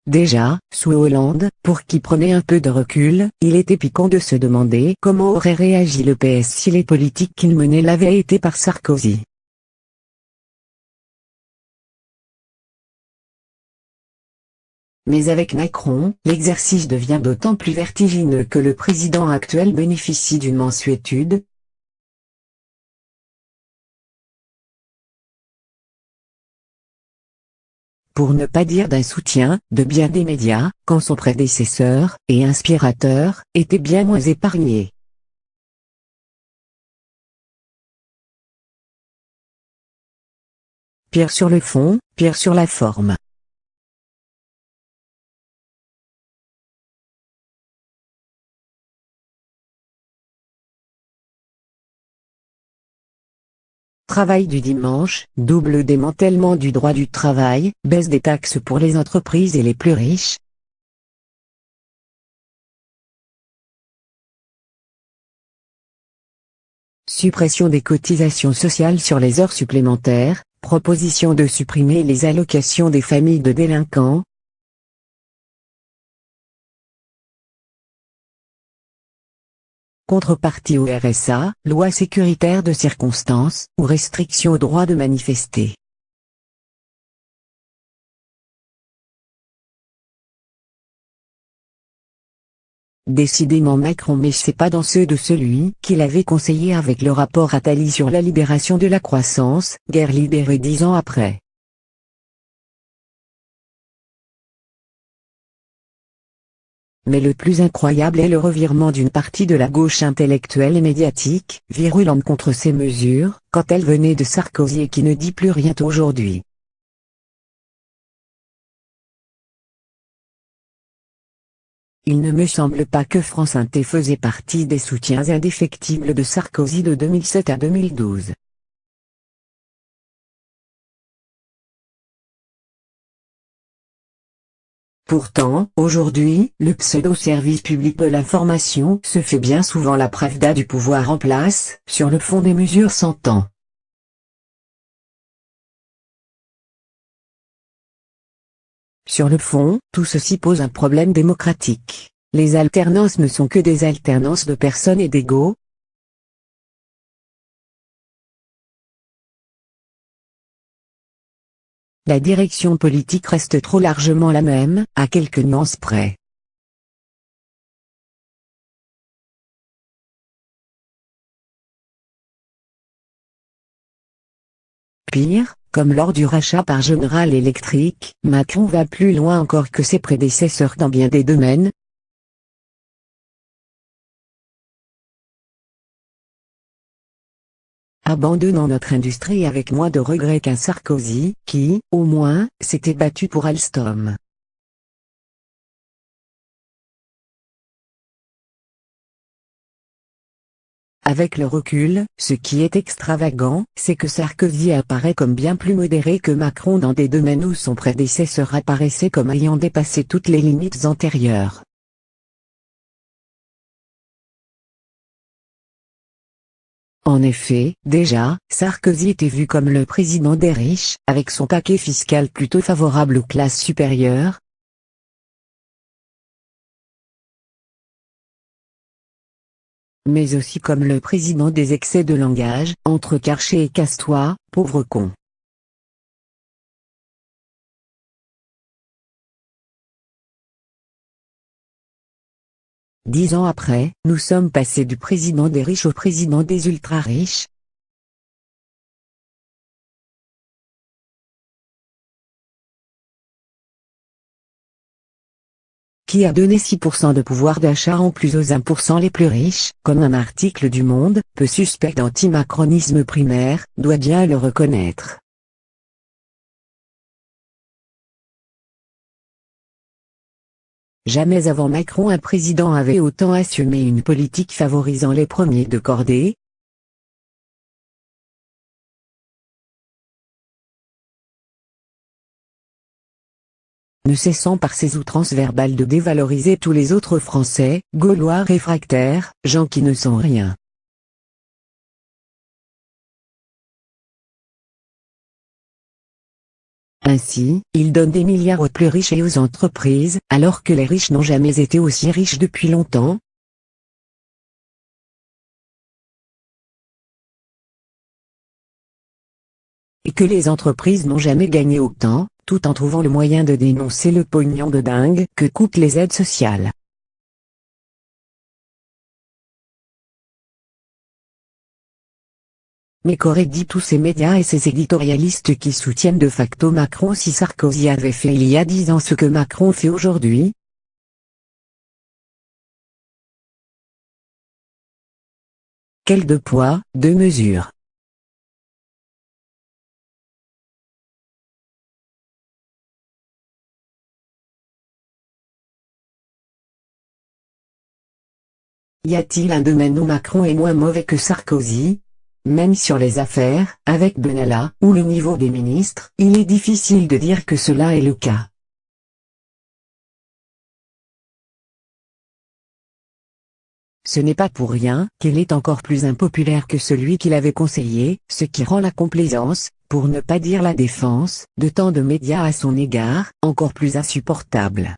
Déjà, sous Hollande, pour qui prenait un peu de recul, il était piquant de se demander comment aurait réagi le PS si les politiques qu'il menait l'avaient été par Sarkozy. Mais avec Macron, l'exercice devient d'autant plus vertigineux que le président actuel bénéficie d'une mansuétude, pour ne pas dire d'un soutien, de bien des médias, quand son prédécesseur, et inspirateur, était bien moins épargné. Pire sur le fond, pire sur la forme. Travail du dimanche, double démantèlement du droit du travail, baisse des taxes pour les entreprises et les plus riches. Suppression des cotisations sociales sur les heures supplémentaires, proposition de supprimer les allocations des familles de délinquants. Contrepartie au RSA, loi sécuritaire de circonstance, ou restriction au droit de manifester. Décidément Macron m'échappait pas dans ceux de celui qu'il avait conseillé avec le rapport Attali sur la libération de la croissance, guerre libérée 10 ans après. Mais le plus incroyable est le revirement d'une partie de la gauche intellectuelle et médiatique, virulente contre ces mesures, quand elles venaient de Sarkozy et qui ne dit plus rien aujourd'hui. Il ne me semble pas que France Inté faisait partie des soutiens indéfectibles de Sarkozy de 2007 à 2012. Pourtant, aujourd'hui, le pseudo-service public de l'information se fait bien souvent la pravda du pouvoir en place, sur le fond des mesures s'entend. Sur le fond, tout ceci pose un problème démocratique. Les alternances ne sont que des alternances de personnes et d'égos. La direction politique reste trop largement la même, à quelques nuances près. Pire, comme lors du rachat par General Electric, Macron va plus loin encore que ses prédécesseurs dans bien des domaines. Abandonnant notre industrie avec moins de regrets qu'un Sarkozy, qui, au moins, s'était battu pour Alstom. Avec le recul, ce qui est extravagant, c'est que Sarkozy apparaît comme bien plus modéré que Macron dans des domaines où son prédécesseur apparaissait comme ayant dépassé toutes les limites antérieures. En effet, déjà, Sarkozy était vu comme le président des riches, avec son paquet fiscal plutôt favorable aux classes supérieures, mais aussi comme le président des excès de langage, entre Karcher et casse-toi, pauvre con. Dix ans après, nous sommes passés du président des riches au président des ultra-riches. Qui a donné 6% de pouvoir d'achat en plus aux 1% les plus riches, comme un article du Monde, peu suspect d'antimacronisme primaire, doit bien le reconnaître. Jamais avant Macron un président avait autant assumé une politique favorisant les premiers de cordée. Ne cessant par ses outrances verbales de dévaloriser tous les autres Français, Gaulois réfractaires, gens qui ne sont rien. Ainsi, il donne des milliards aux plus riches et aux entreprises, alors que les riches n'ont jamais été aussi riches depuis longtemps. Et que les entreprises n'ont jamais gagné autant, tout en trouvant le moyen de dénoncer le pognon de dingue que coûtent les aides sociales. Mais qu'auraient dit tous ces médias et ces éditorialistes qui soutiennent de facto Macron si Sarkozy avait fait il y a 10 ans ce que Macron fait aujourd'hui? Quel deux poids, deux mesures. Y a-t-il un domaine où Macron est moins mauvais que Sarkozy? Même sur les affaires, avec Benalla, ou le niveau des ministres, il est difficile de dire que cela est le cas. Ce n'est pas pour rien qu'il est encore plus impopulaire que celui qu'il avait conseillé, ce qui rend la complaisance, pour ne pas dire la défense, de tant de médias à son égard, encore plus insupportable.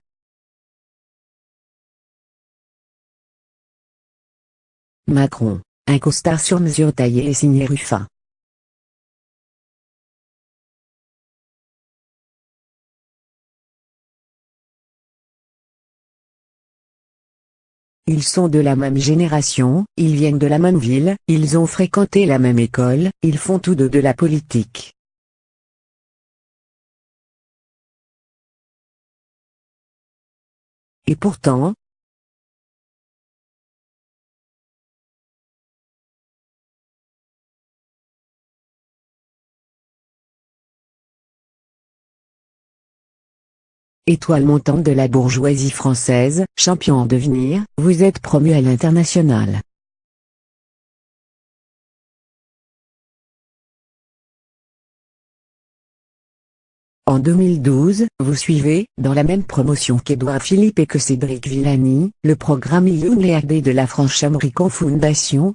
Macron, un costard sur mesure taillé et signé Ruffin. Ils sont de la même génération, ils viennent de la même ville, ils ont fréquenté la même école, ils font tous deux de la politique. Et pourtant, étoile montante de la bourgeoisie française, champion en devenir, vous êtes promu à l'international. En 2012, vous suivez, dans la même promotion qu'Édouard Philippe et que Cédric Villani, le programme Young Leaders de la Franche-American Foundation.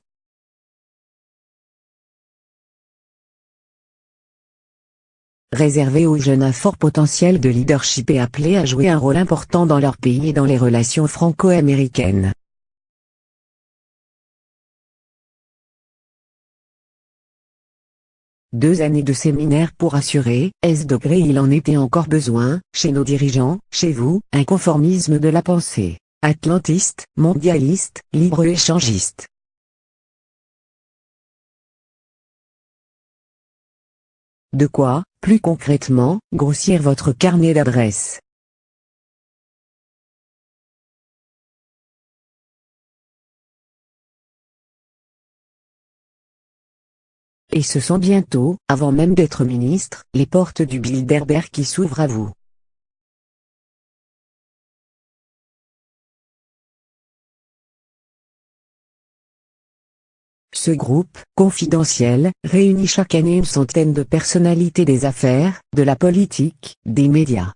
Réservé aux jeunes à fort potentiel de leadership et appelés à jouer un rôle important dans leur pays et dans les relations franco-américaines. Deux années de séminaire pour assurer, est-ce degré il en était encore besoin, chez nos dirigeants, chez vous, un conformisme de la pensée, atlantiste, mondialiste, libre-échangiste. De quoi, plus concrètement, grossir votre carnet d'adresses. Et ce sont bientôt, avant même d'être ministre, les portes du Bilderberg qui s'ouvrent à vous. Ce groupe, confidentiel, réunit chaque année une centaine de personnalités des affaires, de la politique, des médias.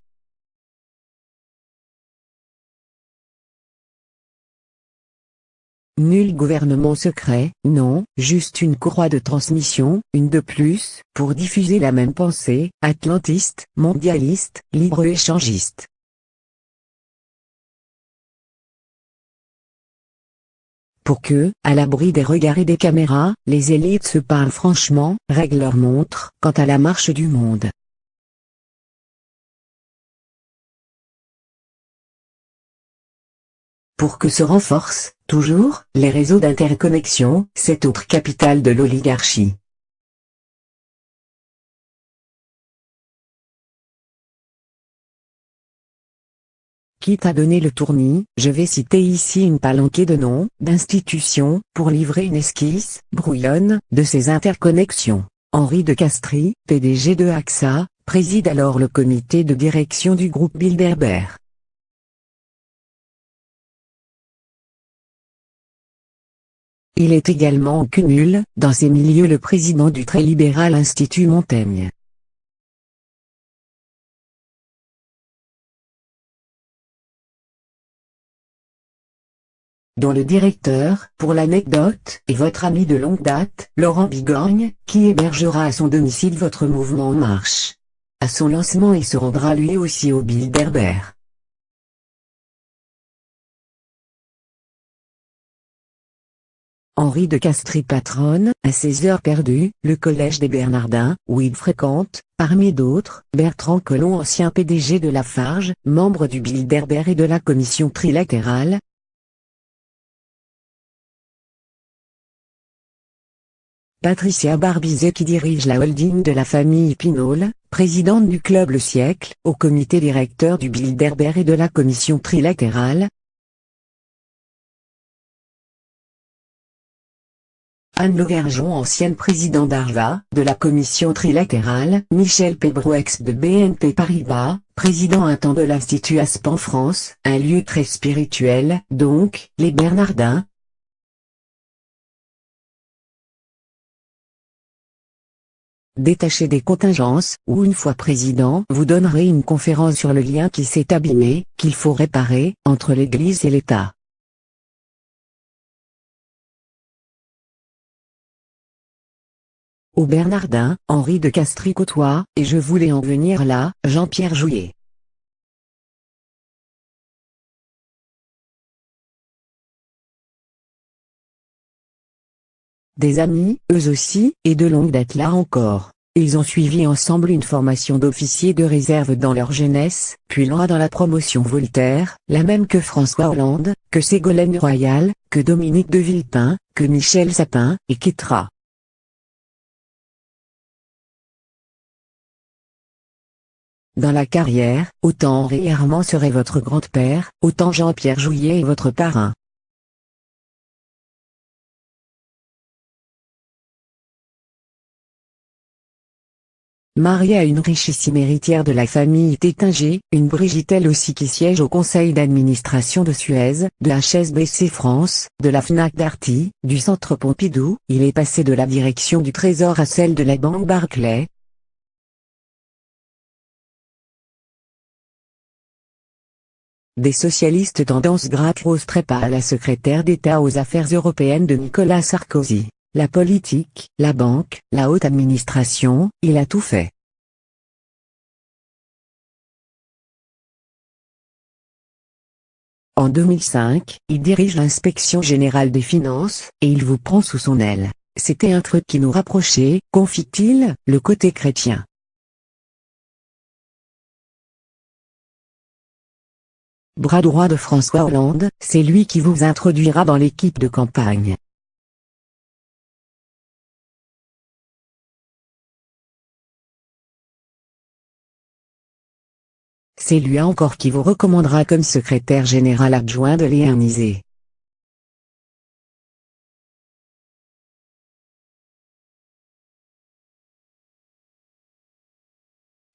Nul gouvernement secret, non, juste une courroie de transmission, une de plus, pour diffuser la même pensée, atlantiste, mondialiste, libre-échangiste. Pour que, à l'abri des regards et des caméras, les élites se parlent franchement, règlent leur montre, quant à la marche du monde. Pour que se renforcent, toujours, les réseaux d'interconnexion, cette autre capitale de l'oligarchie. Quitte à donner le tournis, je vais citer ici une palanquée de noms, d'institutions, pour livrer une esquisse, brouillonne, de ces interconnexions. Henri de Castries, PDG de AXA, préside alors le comité de direction du groupe Bilderberg. Il est également en cumul, dans ces milieux le président du très libéral Institut Montaigne. Dont le directeur, pour l'anecdote, est votre ami de longue date, Laurent Bigorgne, qui hébergera à son domicile votre mouvement En Marche. à son lancement et se rendra lui aussi au Bilderberg. Henri de Castries patronne, à ses heures perdues, le Collège des Bernardins, où il fréquente, parmi d'autres, Bertrand Collomb, ancien PDG de Lafarge, membre du Bilderberg et de la Commission trilatérale. Patricia Barbizet, qui dirige la holding de la famille Pinault, présidente du Club Le Siècle, au comité directeur du Bilderberg et de la Commission trilatérale. Anne Lauvergeon, ancienne présidente d'Arva, de la commission trilatérale. Michel Pébroex de BNP Paribas, président un temps de l'Institut Aspen France, un lieu très spirituel, donc, les Bernardins. Détaché des contingences, ou une fois président, vous donnerez une conférence sur le lien qui s'est abîmé, qu'il faut réparer, entre l'Église et l'État. Au Bernardin, Henri de Castries côtoie, et je voulais en venir là, Jean-Pierre Jouyet. Des amis, eux aussi, et de longue date là encore. Ils ont suivi ensemble une formation d'officier de réserve dans leur jeunesse, puis l'un dans la promotion Voltaire, la même que François Hollande, que Ségolène Royal, que Dominique de Villepin, que Michel Sapin, etc. Dans la carrière, autant Henri Herman serait votre grand-père, autant Jean-Pierre Jouyet est votre parrain. Mariée à une richissime héritière de la famille Tétinger, une Brigitte elle aussi qui siège au conseil d'administration de Suez, de HSBC France, de la Fnac Darty, du Centre Pompidou, il est passé de la direction du Trésor à celle de la banque Barclays. Des socialistes tendance gratte Rose Trépas à la secrétaire d'État aux affaires européennes de Nicolas Sarkozy. La politique, la banque, la haute administration, il a tout fait. En 2005, il dirige l'inspection générale des finances, et il vous prend sous son aile. C'était un truc qui nous rapprochait, confie-t-il, le côté chrétien. Bras droit de François Hollande, c'est lui qui vous introduira dans l'équipe de campagne. C'est lui encore qui vous recommandera comme secrétaire général adjoint de l'ENISE.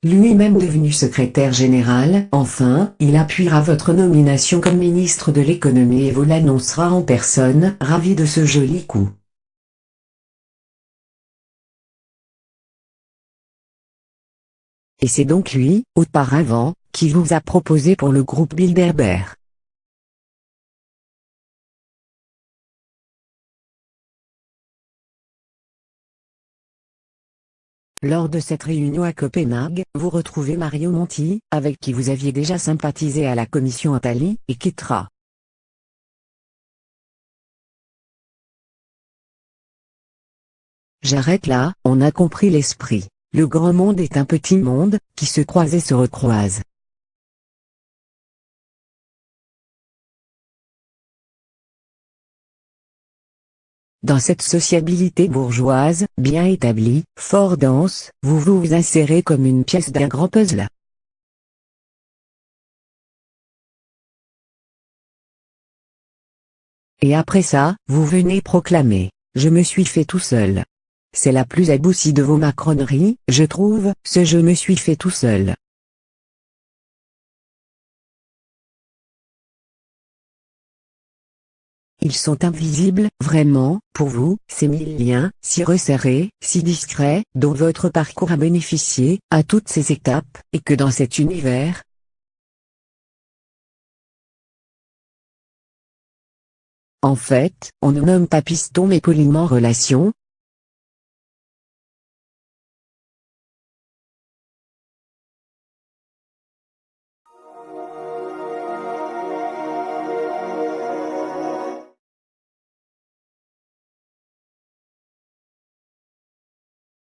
Lui-même devenu secrétaire général, enfin, il appuiera votre nomination comme ministre de l'économie et vous l'annoncera en personne, ravi de ce joli coup. Et c'est donc lui, auparavant, qui vous a proposé pour le groupe Bilderberg. Lors de cette réunion à Copenhague, vous retrouvez Mario Monti, avec qui vous aviez déjà sympathisé à la commission Attali, etc. J'arrête là, on a compris l'esprit. Le grand monde est un petit monde, qui se croise et se recroise. Dans cette sociabilité bourgeoise, bien établie, fort dense, vous vous insérez comme une pièce d'un grand puzzle. Et après ça, vous venez proclamer « Je me suis fait tout seul ». C'est la plus aboutie de vos macroneries, je trouve, ce « je me suis fait tout seul ». Ils sont invisibles, vraiment, pour vous, ces mille liens, si resserrés, si discrets, dont votre parcours a bénéficié, à toutes ces étapes, et que dans cet univers, en fait, on ne nomme pas piston mais poliment relation,